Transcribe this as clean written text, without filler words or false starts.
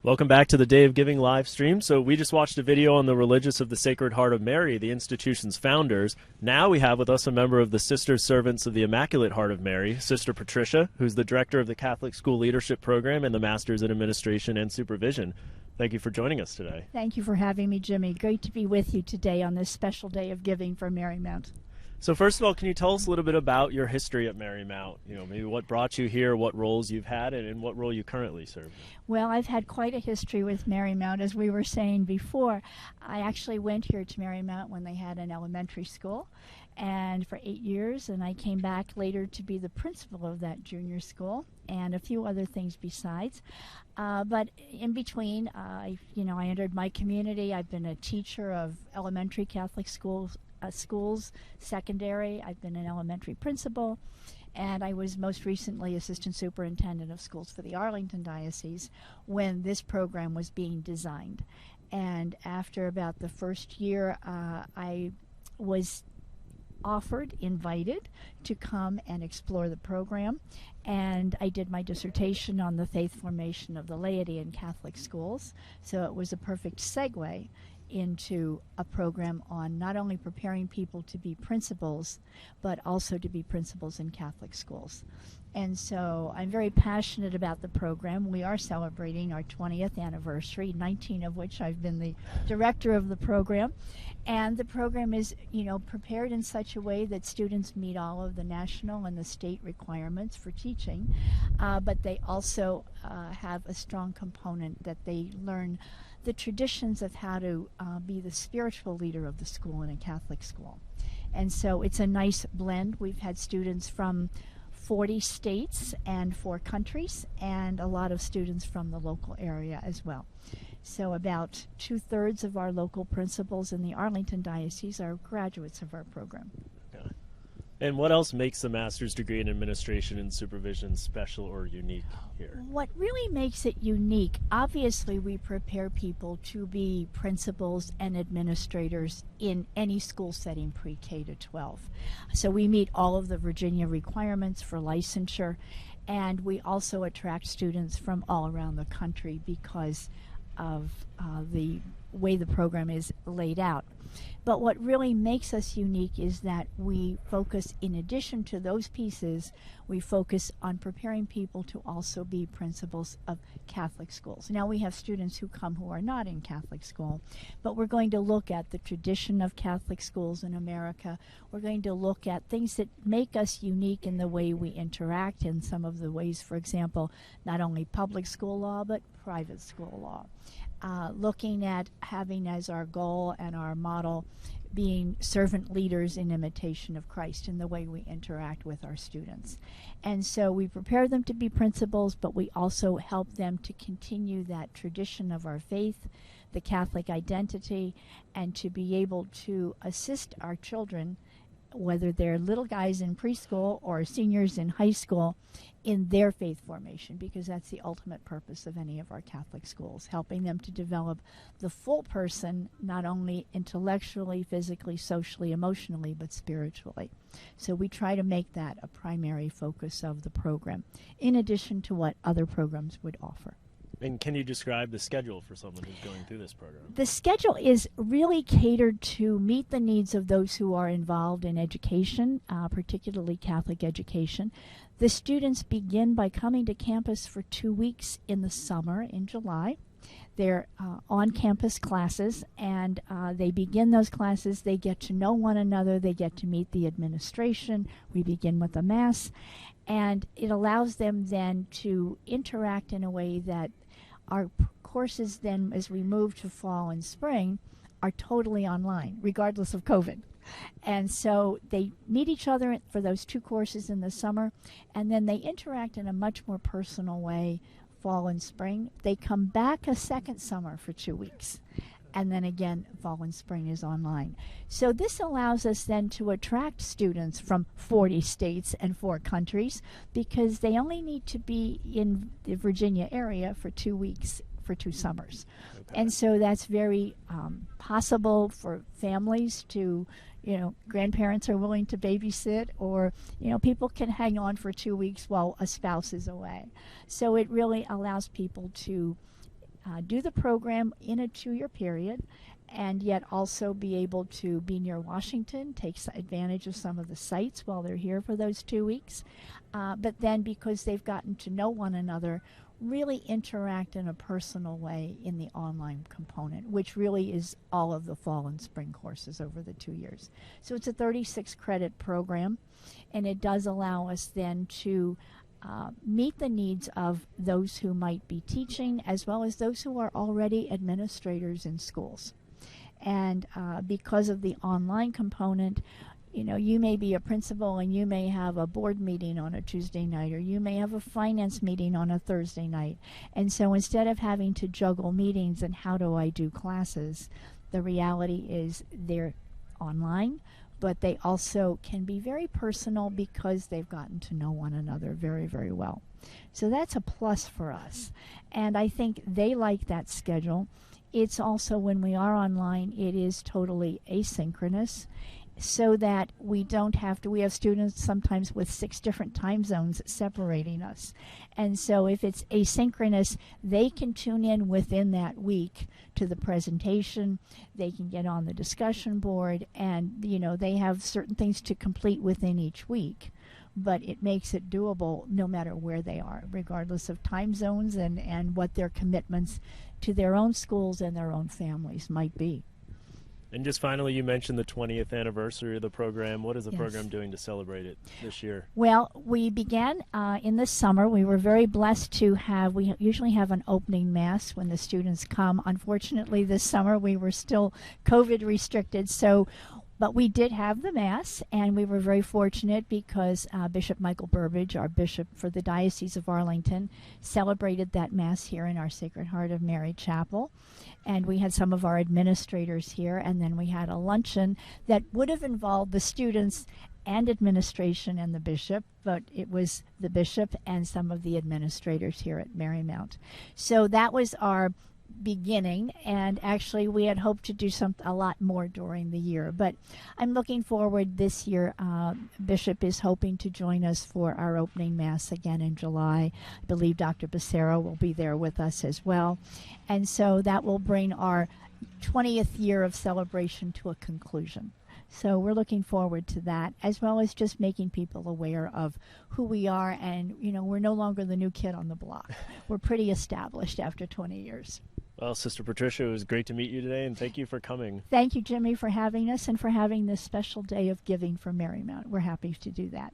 Welcome back to the Day of Giving live stream. So we just watched a video on the Religious of the Sacred Heart of Mary, the institution's founders. Now we have with us a member of the Sisters Servants of the Immaculate Heart of Mary, Sister Patricia, who's the director of the Catholic School Leadership Program and the Masters in Administration and Supervision. Thank you for joining us today. Thank you for having me, Jimmy. Great to be with you today on this special day of giving for Marymount. So first of all, can you tell us a little bit about your history at Marymount? You know, maybe what brought you here, what roles you've had, and what role you currently serve? Well, I've had quite a history with Marymount, as we were saying before. I actually went here to Marymount when they had an elementary school, and for 8 years, and I came back later to be the principal of that junior school, and a few other things besides. But in between, I entered my community. I've been a teacher of elementary Catholic schools, secondary. I've been an elementary principal, and I was most recently assistant superintendent of schools for the Arlington Diocese when this program was being designed. And after about the first year, I was invited to come and explore the program, and I did my dissertation on the faith formation of the laity in Catholic schools, so it was a perfect segue into a program on not only preparing people to be principals, but also to be principals in Catholic schools. And so I'm very passionate about the program. We are celebrating our 20th anniversary, 19 of which I've been the director of the program. And the program is, prepared in such a way that students meet all of the national and the state requirements for teaching, but they also have a strong component that they learn the traditions of how to be the spiritual leader of the school in a Catholic school. And so it's a nice blend. We've had students from 40 states and 4 countries, and a lot of students from the local area as well. So about 2/3 of our local principals in the Arlington Diocese are graduates of our program. Yeah. And what else makes the master's degree in administration and supervision special or unique here? What really makes it unique, obviously we prepare people to be principals and administrators in any school setting pre-K to 12. So we meet all of the Virginia requirements for licensure, and we also attract students from all around the country because of the way the program is laid out. But what really makes us unique is that we focus, in addition to those pieces, we focus on preparing people to also be principals of Catholic schools. Now we have students who come who are not in Catholic school, but we're going to look at the tradition of Catholic schools in America. We're going to look at things that make us unique in the way we interact, in some of the ways, for example, not only public school law, but private school law. Looking at having as our goal and our model being servant leaders in imitation of Christ in the way we interact with our students. And so we prepare them to be principals, but we also help them to continue that tradition of our faith, the Catholic identity, and to be able to assist our children, whether they're little guys in preschool or seniors in high school, in their faith formation, because that's the ultimate purpose of any of our Catholic schools, helping them to develop the full person, not only intellectually, physically, socially, emotionally, but spiritually. So we try to make that a primary focus of the program, in addition to what other programs would offer. And can you describe the schedule for someone who's going through this program? The schedule is really catered to meet the needs of those who are involved in education, particularly Catholic education. The students begin by coming to campus for 2 weeks in the summer, in July. They're on-campus classes, and they begin those classes. They get to know one another. They get to meet the administration. We begin with a Mass, and it allows them then to interact in a way that our courses then, as we move to fall and spring, are totally online, regardless of COVID. And so they meet each other for those 2 courses in the summer, and then they interact in a much more personal way fall and spring. They come back a second summer for 2 weeks, and then again fall and spring is online. So this allows us then to attract students from 40 states and 4 countries, because they only need to be in the Virginia area for 2 weeks for 2 summers. Okay. And so that's very possible for families to, grandparents are willing to babysit, or, people can hang on for 2 weeks while a spouse is away. So it really allows people to do the program in a 2-year period, and yet also be able to be near Washington, take advantage of some of the sites while they're here for those 2 weeks. But then, because they've gotten to know one another, really interact in a personal way in the online component, which really is all of the fall and spring courses over the 2 years. So it's a 36 credit program, and it does allow us then to meet the needs of those who might be teaching, as well as those who are already administrators in schools. And because of the online component, you may be a principal and you may have a board meeting on a Tuesday night, or you may have a finance meeting on a Thursday night. And so instead of having to juggle meetings and how do I do classes, the reality is they're online, but they also can be very personal because they've gotten to know one another very, very well. So that's a plus for us. And I think they like that schedule. It's also, when we are online, it is totally asynchronous, so that we don't have to, we have students sometimes with 6 different time zones separating us. And so if it's asynchronous, they can tune in within that week to the presentation, they can get on the discussion board, and they have certain things to complete within each week. But it makes it doable no matter where they are, regardless of time zones and what their commitments to their own schools and their own families might be. And just finally, you mentioned the 20th anniversary of the program. What is the Yes. program doing to celebrate it this year? Well, we began in the summer. We were very blessed to have, we usually have an opening mass when the students come. Unfortunately, this summer we were still COVID restricted, but we did have the Mass, and we were very fortunate because Bishop Michael Burbage, our bishop for the Diocese of Arlington, celebrated that Mass here in our Sacred Heart of Mary Chapel. And we had some of our administrators here, and then we had a luncheon that would have involved the students and administration and the bishop, but it was the bishop and some of the administrators here at Marymount. So that was our beginning, and actually we had hoped to do a lot more during the year, but I'm looking forward this year. Bishop is hoping to join us for our opening Mass again in July. I believe Dr. Becerra will be there with us as well, and so that will bring our 20th year of celebration to a conclusion. So we're looking forward to that, as well as just making people aware of who we are, and we're no longer the new kid on the block. We're pretty established after 20 years. Well, Sister Patricia, it was great to meet you today, and thank you for coming. Thank you, Jimmy, for having us and for having this special day of giving for Marymount. We're happy to do that.